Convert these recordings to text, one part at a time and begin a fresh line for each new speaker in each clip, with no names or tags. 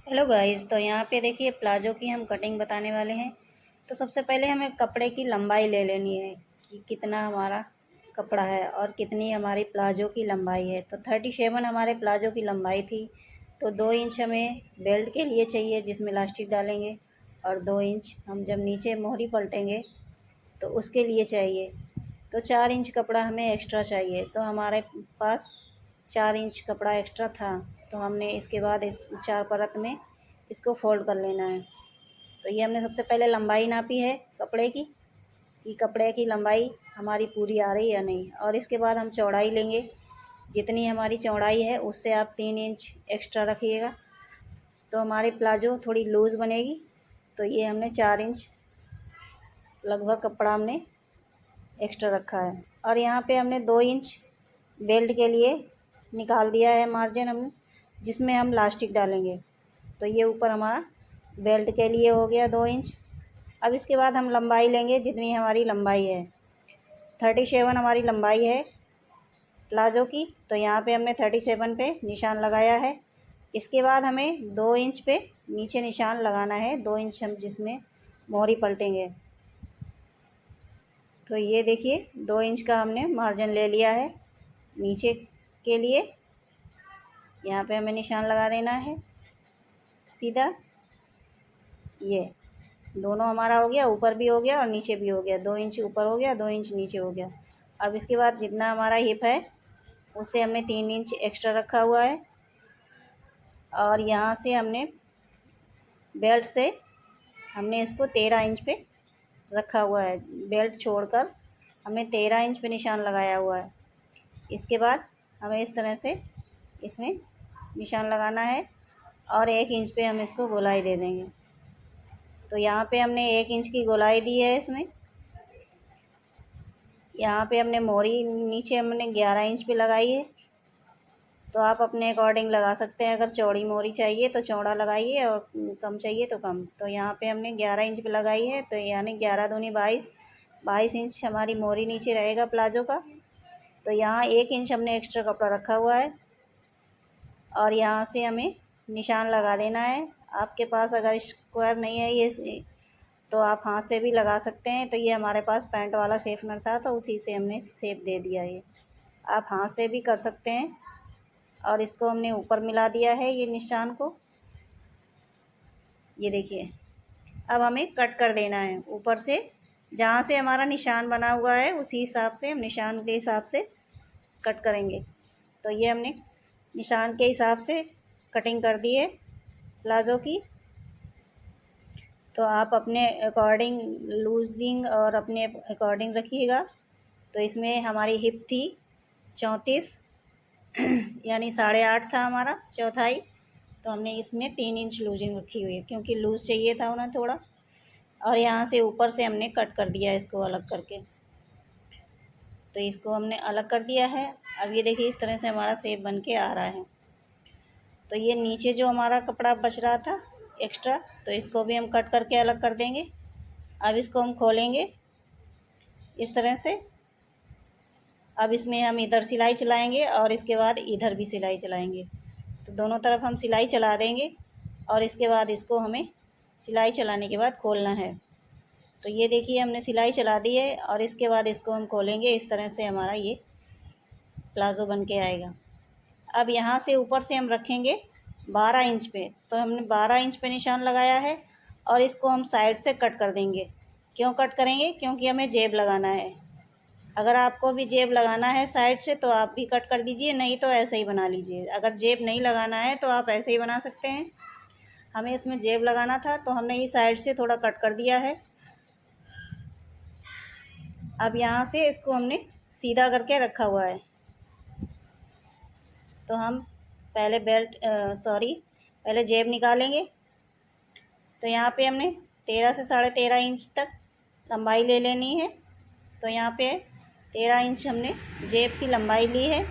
Hello guys, तो यहाँ पे देखिए प्लाजो की हम कटिंग बताने वाले हैं। तो सबसे पहले हमें कपड़े की लंबाई ले लेनी है कि कितना हमारा कपड़ा है और कितनी हमारी प्लाजो की लंबाई है। तो 37 हमारे प्लाजो की लंबाई थी। तो 2 इंच हमें बेल्ट के लिए चाहिए जिसमें इलास्टिक डालेंगे, और 2 इंच हम जब नीचे मोहरी पलटेंगे तो उसके लिए चाहिए। तो 4 इंच कपड़ा हमें एक्स्ट्रा चाहिए। तो हमारे पास 4 इंच कपड़ा एक्स्ट्रा था। तो हमने इसके बाद इस 4 परत में इसको फ़ोल्ड कर लेना है। तो ये हमने सबसे पहले लंबाई नापी है कपड़े की, कि कपड़े की लंबाई हमारी पूरी आ रही है या नहीं। और इसके बाद हम चौड़ाई लेंगे, जितनी हमारी चौड़ाई है उससे आप 3 इंच एक्स्ट्रा रखिएगा, तो हमारी प्लाजो थोड़ी लूज़ बनेगी। तो ये हमने 4 इंच लगभग कपड़ा हमने एक्स्ट्रा रखा है। और यहाँ पे हमने 2 इंच बेल्ट के लिए निकाल दिया है मार्जिन हमने, जिसमें हम लास्टिक डालेंगे। तो ये ऊपर हमारा बेल्ट के लिए हो गया 2 इंच। अब इसके बाद हम लंबाई लेंगे जितनी हमारी लंबाई है। 37 हमारी लंबाई है प्लाज़ो की। तो यहाँ पे हमने 37 पे निशान लगाया है। इसके बाद हमें 2 इंच पे नीचे निशान लगाना है, 2 इंच हम जिसमें मोहरी पलटेंगे। तो ये देखिए 2 इंच का हमने मार्जिन ले लिया है नीचे के लिए। यहाँ पे हमें निशान लगा देना है सीधा। ये दोनों हमारा हो गया, ऊपर भी हो गया और नीचे भी हो गया। 2 इंच ऊपर हो गया, 2 इंच नीचे हो गया। अब इसके बाद जितना हमारा हिप है उससे हमने 3 इंच एक्स्ट्रा रखा हुआ है। और यहाँ से हमने बेल्ट से हमने इसको 13 इंच पे रखा हुआ है। बेल्ट छोड़कर हमने 13 इंच पे निशान लगाया हुआ है। इसके बाद हमें इस तरह से इसमें निशान लगाना है और 1 इंच पे हम इसको गोलाई दे देंगे। तो यहाँ पे हमने 1 इंच की गोलाई दी है इसमें। यहाँ पे हमने मोहरी नीचे हमने 11 इंच पे लगाई है। तो आप अपने अकॉर्डिंग लगा सकते हैं, अगर चौड़ी मोहरी चाहिए तो चौड़ा लगाइए और कम चाहिए तो कम। तो यहाँ पे हमने 11 इंच पे लगाई है, तो यानी 11 दूनी 22 इंच हमारी मोहरी नीचे रहेगा प्लाजो का। तो यहाँ 1 इंच हमने एक्स्ट्रा कपड़ा रखा हुआ है और यहाँ से हमें निशान लगा देना है। आपके पास अगर स्क्वायर नहीं है ये तो आप हाथ से भी लगा सकते हैं। तो ये हमारे पास पैंट वाला शेपनर था तो उसी से हमने शेप दे दिया। ये आप हाथ से भी कर सकते हैं। और इसको हमने ऊपर मिला दिया है ये निशान को। ये देखिए अब हमें कट कर देना है ऊपर से, जहाँ से हमारा निशान बना हुआ है उसी हिसाब से हम निशान के हिसाब से कट करेंगे। तो ये हमने निशान के हिसाब से कटिंग कर दी है प्लाज़ो की। तो आप अपने अकॉर्डिंग लूजिंग और अपने अकॉर्डिंग रखिएगा। तो इसमें हमारी हिप थी 34 यानी 8.5 था हमारा चौथाई। तो हमने इसमें 3 इंच लूजिंग रखी हुई है क्योंकि लूज़ चाहिए था उन्हें थोड़ा। और यहाँ से ऊपर से हमने कट कर दिया इसको अलग करके। तो इसको हमने अलग कर दिया है। अब ये देखिए इस तरह से हमारा शेप बन के आ रहा है। तो ये नीचे जो हमारा कपड़ा बच रहा था एक्स्ट्रा, तो इसको भी हम कट करके अलग कर देंगे। अब इसको हम खोलेंगे इस तरह से। अब इसमें हम इधर सिलाई चलाएंगे और इसके बाद इधर भी सिलाई चलाएंगे। तो दोनों तरफ हम सिलाई चला देंगे और इसके बाद इसको हमें सिलाई चलाने के बाद खोलना है। तो ये देखिए हमने सिलाई चला दी है और इसके बाद इसको हम खोलेंगे। इस तरह से हमारा ये प्लाज़ो बन के आएगा। अब यहाँ से ऊपर से हम रखेंगे 12 इंच पे। तो हमने 12 इंच पे निशान लगाया है और इसको हम साइड से कट कर देंगे। क्यों कट करेंगे? क्योंकि हमें जेब लगाना है। अगर आपको भी जेब लगाना है साइड से तो आप भी कट कर दीजिए, नहीं तो ऐसे ही बना लीजिए। अगर जेब नहीं लगाना है तो आप ऐसे ही बना सकते हैं। हमें इसमें जेब लगाना था तो हमने ये साइड से थोड़ा कट कर दिया है। अब यहाँ से इसको हमने सीधा करके रखा हुआ है। तो हम पहले पहले जेब निकालेंगे। तो यहाँ पे हमने 13 से 13.5 इंच तक लंबाई ले लेनी है। तो यहाँ पे 13 इंच हमने जेब की लंबाई ली है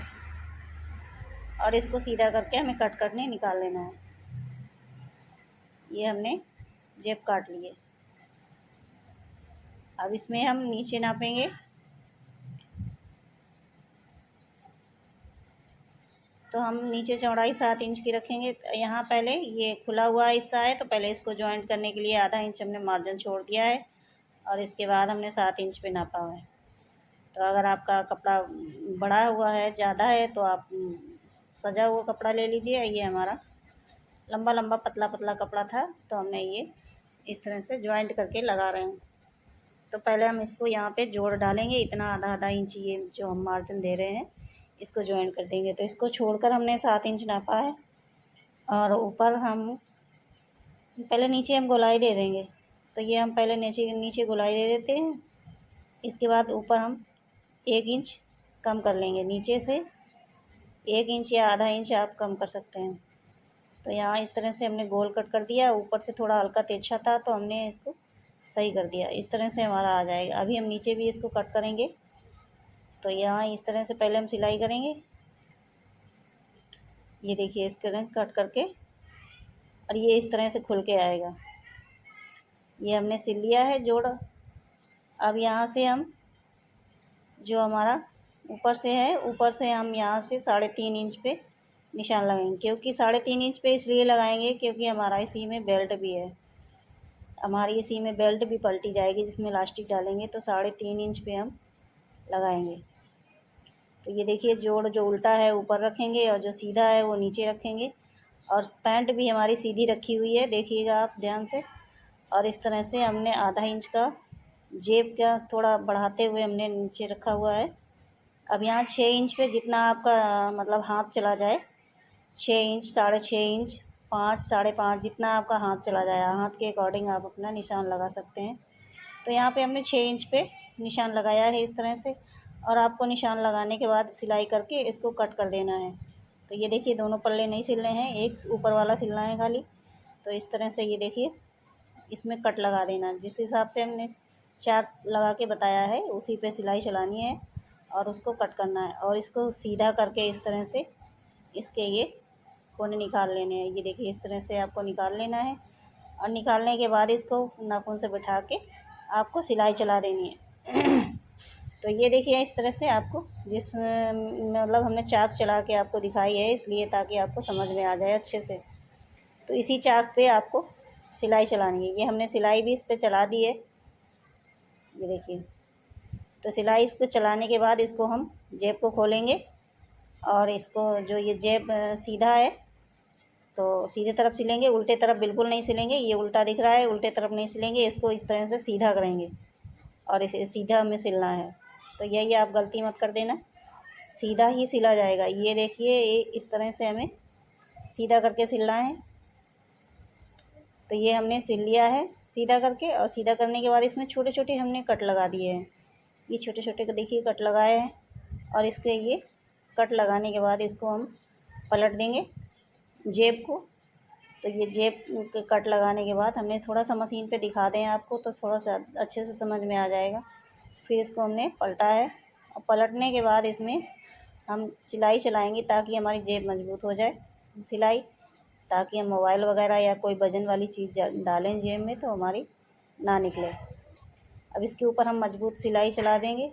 और इसको सीधा करके हमें कट करने निकाल लेना है। ये हमने जेब काट लिए। अब इसमें हम नीचे नापेंगे। तो हम नीचे चौड़ाई 7 इंच की रखेंगे। तो यहाँ पहले ये खुला हुआ हिस्सा है, तो पहले इसको जॉइंट करने के लिए आधा इंच हमने मार्जिन छोड़ दिया है और इसके बाद हमने 7 इंच पे नापा हुआ है। तो अगर आपका कपड़ा बड़ा हुआ है, ज़्यादा है, तो आप सजा हुआ कपड़ा ले लीजिए। ये हमारा लंबा लंबा पतला पतला कपड़ा था, तो हमने ये इस तरह से जॉइंट करके लगा रहे हैं। तो पहले हम इसको यहाँ पे जोड़ डालेंगे, इतना आधा आधा इंच ये जो हम मार्जिन दे रहे हैं इसको जॉइंट कर देंगे। तो इसको छोड़कर हमने 7 इंच नापा है और ऊपर हम पहले नीचे हम गोलाई दे देंगे। तो ये हम पहले नीचे नीचे गोलाई दे देते हैं। इसके बाद ऊपर हम 1 इंच कम कर लेंगे, नीचे से 1 इंच या आधा इंच आप कम कर सकते हैं। तो यहाँ इस तरह से हमने गोल कट कर दिया। ऊपर से थोड़ा हल्का तिरछा था तो हमने इसको सही कर दिया। इस तरह से हमारा आ जाएगा। अभी हम नीचे भी इसको कट करेंगे। तो यहाँ इस तरह से पहले हम सिलाई करेंगे। ये देखिए इस तरह कट करके, और ये इस तरह से खुल के आएगा। ये हमने सिल लिया है जोड़। अब यहाँ से हम जो हमारा ऊपर से है, ऊपर से हम यहाँ से 3.5 इंच पे निशान लगाएंगे। क्योंकि 3.5 इंच पे इसलिए लगाएंगे क्योंकि हमारा इसी में बेल्ट भी है, हमारी इसी में बेल्ट भी पलटी जाएगी जिसमें इलास्टिक डालेंगे। तो 3.5 इंच पे हम लगाएंगे। तो ये देखिए जोड़ जो उल्टा है ऊपर रखेंगे और जो सीधा है वो नीचे रखेंगे। और पैंट भी हमारी सीधी रखी हुई है, देखिएगा आप ध्यान से। और इस तरह से हमने आधा इंच का जेब का थोड़ा बढ़ाते हुए हमने नीचे रखा हुआ है। अब यहाँ 6 इंच पे जितना आपका मतलब हाथ चला जाए, 6 इंच, 6.5 इंच, 5, 5.5 जितना आपका हाथ चला जाए, हाथ के अकॉर्डिंग आप अपना निशान लगा सकते हैं। तो यहाँ पे हमने 6 इंच पे निशान लगाया है इस तरह से। और आपको निशान लगाने के बाद सिलाई करके इसको कट कर देना है। तो ये देखिए दोनों पल्ले नहीं सिलने हैं, एक ऊपर वाला सिलना है खाली। तो इस तरह से ये देखिए इसमें कट लगा देना, जिस हिसाब से हमने चाक लगा के बताया है उसी पे सिलाई चलानी है और उसको कट करना है। और इसको सीधा करके इस तरह से इसके ये कोने निकाल लेने हैं। ये देखिए इस तरह से आपको निकाल लेना है। और निकालने के बाद इसको नाखून से बिठा के आपको सिलाई चला देनी है। तो ये देखिए इस तरह से आपको जिस मतलब हमने चाक चला के आपको दिखाई है इसलिए ताकि आपको समझ में आ जाए अच्छे से। तो इसी चाक पे आपको सिलाई चलानी है। ये हमने सिलाई भी इस पे चला दी है, ये देखिए। तो सिलाई इस पे चलाने के बाद इसको हम जेब को खोलेंगे और इसको जो ये जेब सीधा है तो सीधे तरफ सिलेंगे, उल्टे तरफ बिल्कुल नहीं सिलेंगे। ये उल्टा दिख रहा है, उल्टे तरफ नहीं सिलेंगे, इसको इस तरह से सीधा करेंगे और इसे सीधा हमें सिलना है। तो यही आप गलती मत कर देना, सीधा ही सिला जाएगा। ये देखिए इस तरह से हमें सीधा करके सिलना है। तो ये हमने सिल लिया है सीधा करके। और सीधा करने के बाद इसमें छोटे छोटे हमने कट लगा दिए हैं। ये छोटे छोटे देखिए कट लगाए हैं। और इसके ये कट लगाने के बाद इसको हम पलट देंगे जेब को। तो ये जेब के कट लगाने के बाद हमने थोड़ा सा मशीन पे दिखा दें आपको तो थोड़ा सा अच्छे से समझ में आ जाएगा। फिर इसको हमने पलटा है और पलटने के बाद इसमें हम सिलाई चलाएंगे ताकि हमारी जेब मजबूत हो जाए। सिलाई ताकि हम मोबाइल वगैरह या कोई वजन वाली चीज़ डालें जेब में तो हमारी ना निकले। अब इसके ऊपर हम मजबूत सिलाई चला देंगे।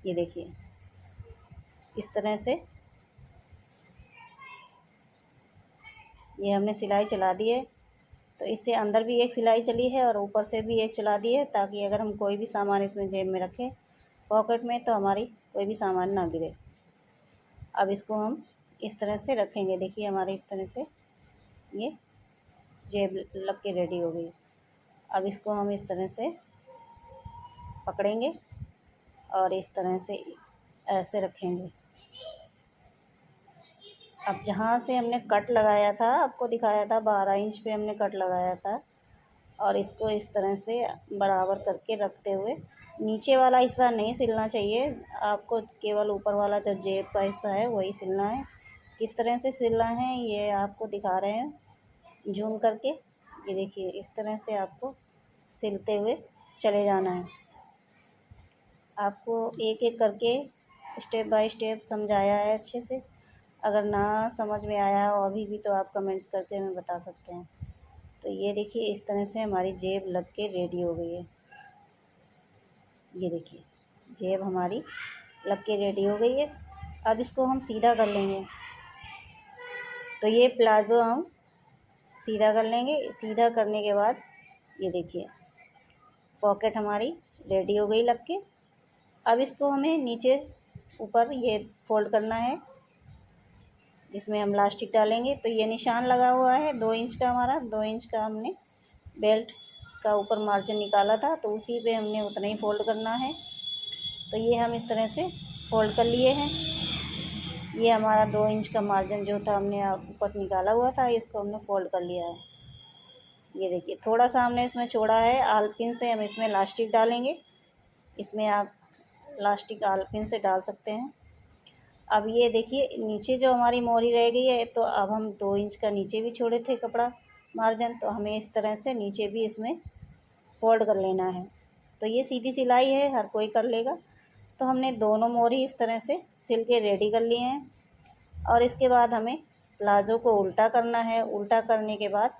ये देखिए इस तरह से ये हमने सिलाई चला दी है। तो इससे अंदर भी एक सिलाई चली है और ऊपर से भी एक चला दी है ताकि अगर हम कोई भी सामान इसमें जेब में रखें पॉकेट में तो हमारी कोई भी सामान ना गिरे। अब इसको हम इस तरह से रखेंगे। देखिए हमारे इस तरह से ये जेब लग के रेडी हो गई। अब इसको हम इस तरह से पकड़ेंगे और इस तरह से ऐसे रखेंगे। अब जहाँ से हमने कट लगाया था आपको दिखाया था 12 इंच पे हमने कट लगाया था। और इसको इस तरह से बराबर करके रखते हुए नीचे वाला हिस्सा नहीं सिलना चाहिए आपको, केवल ऊपर वाला जो जेब का हिस्सा है वही सिलना है। किस तरह से सिलना है ये आपको दिखा रहे हैं जूम करके। ये देखिए इस तरह से आपको सिलते हुए चले जाना है। आपको एक एक करके स्टेप बाय स्टेप समझाया है अच्छे से। अगर ना समझ में आया हो अभी भी तो आप कमेंट्स करके हमें बता सकते हैं। तो ये देखिए इस तरह से हमारी जेब लग के रेडी हो गई है। ये देखिए जेब हमारी लग के रेडी हो गई है। अब इसको हम सीधा कर लेंगे। तो ये प्लाज़ो हम सीधा कर लेंगे। सीधा करने के बाद ये देखिए पॉकेट हमारी रेडी हो गई लग के। अब इसको हमें नीचे ऊपर ये फोल्ड करना है जिसमें हम लास्टिक डालेंगे। तो ये निशान लगा हुआ है 2 इंच का, हमारा 2 इंच का हमने बेल्ट का ऊपर मार्जिन निकाला था, तो उसी पे हमने उतना ही फोल्ड करना है। तो ये हम इस तरह से फोल्ड कर लिए हैं। ये हमारा 2 इंच का मार्जिन जो था हमने ऊपर निकाला हुआ था, इसको हमने फोल्ड कर लिया है। ये देखिए थोड़ा सा हमने इसमें छोड़ा है, आलपिन से हम इसमें लास्टिक डालेंगे। इसमें आप लास्टिक आलपिन से डाल सकते हैं। अब ये देखिए नीचे जो हमारी मोरी रह गई है, तो अब हम 2 इंच का नीचे भी छोड़े थे कपड़ा मार्जिन, तो हमें इस तरह से नीचे भी इसमें फोल्ड कर लेना है। तो ये सीधी सिलाई है, हर कोई कर लेगा। तो हमने दोनों मोरी इस तरह से सिल के रेडी कर लिए हैं। और इसके बाद हमें प्लाज़ो को उल्टा करना है। उल्टा करने के बाद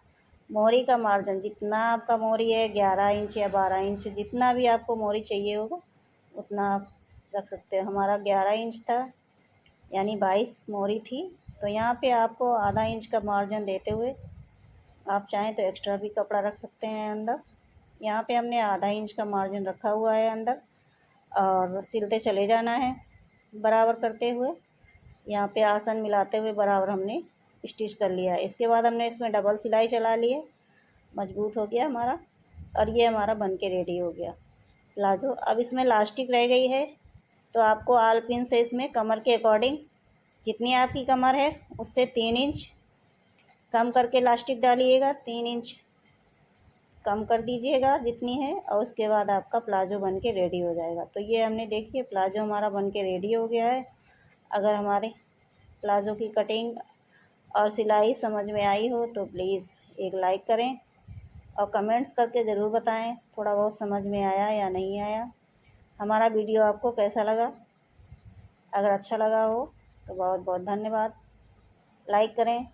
मोरी का मार्जिन जितना आपका मोरी है 11 इंच या 12 इंच, जितना भी आपको मोरी चाहिए होगा उतना आप रख सकते हो। हमारा 11 इंच था यानी 22 मोरी थी। तो यहाँ पे आपको आधा इंच का मार्जिन देते हुए आप चाहें तो एक्स्ट्रा भी कपड़ा रख सकते हैं अंदर। यहाँ पे हमने आधा इंच का मार्जिन रखा हुआ है अंदर, और सिलते चले जाना है बराबर करते हुए। यहाँ पे आसन मिलाते हुए बराबर हमने स्टिच कर लिया है। इसके बाद हमने इसमें डबल सिलाई चला ली है, मजबूत हो गया हमारा, और ये हमारा बन के रेडी हो गया प्लाज़ो। अब इसमें लास्टिक रह गई है, तो आपको आल पिन से इसमें कमर के अकॉर्डिंग जितनी आपकी कमर है उससे 3 इंच कम करके लास्टिक डालिएगा। 3 इंच कम कर दीजिएगा जितनी है, और उसके बाद आपका प्लाज़ो बन के रेडी हो जाएगा। तो ये हमने देखिए प्लाज़ो हमारा बन के रेडी हो गया है। अगर हमारे प्लाज़ो की कटिंग और सिलाई समझ में आई हो तो प्लीज़ एक लाइक करें और कमेंट्स करके ज़रूर बताएं थोड़ा बहुत समझ में आया या नहीं आया। हमारा वीडियो आपको कैसा लगा? अगर अच्छा लगा हो तो बहुत बहुत धन्यवाद। लाइक करें,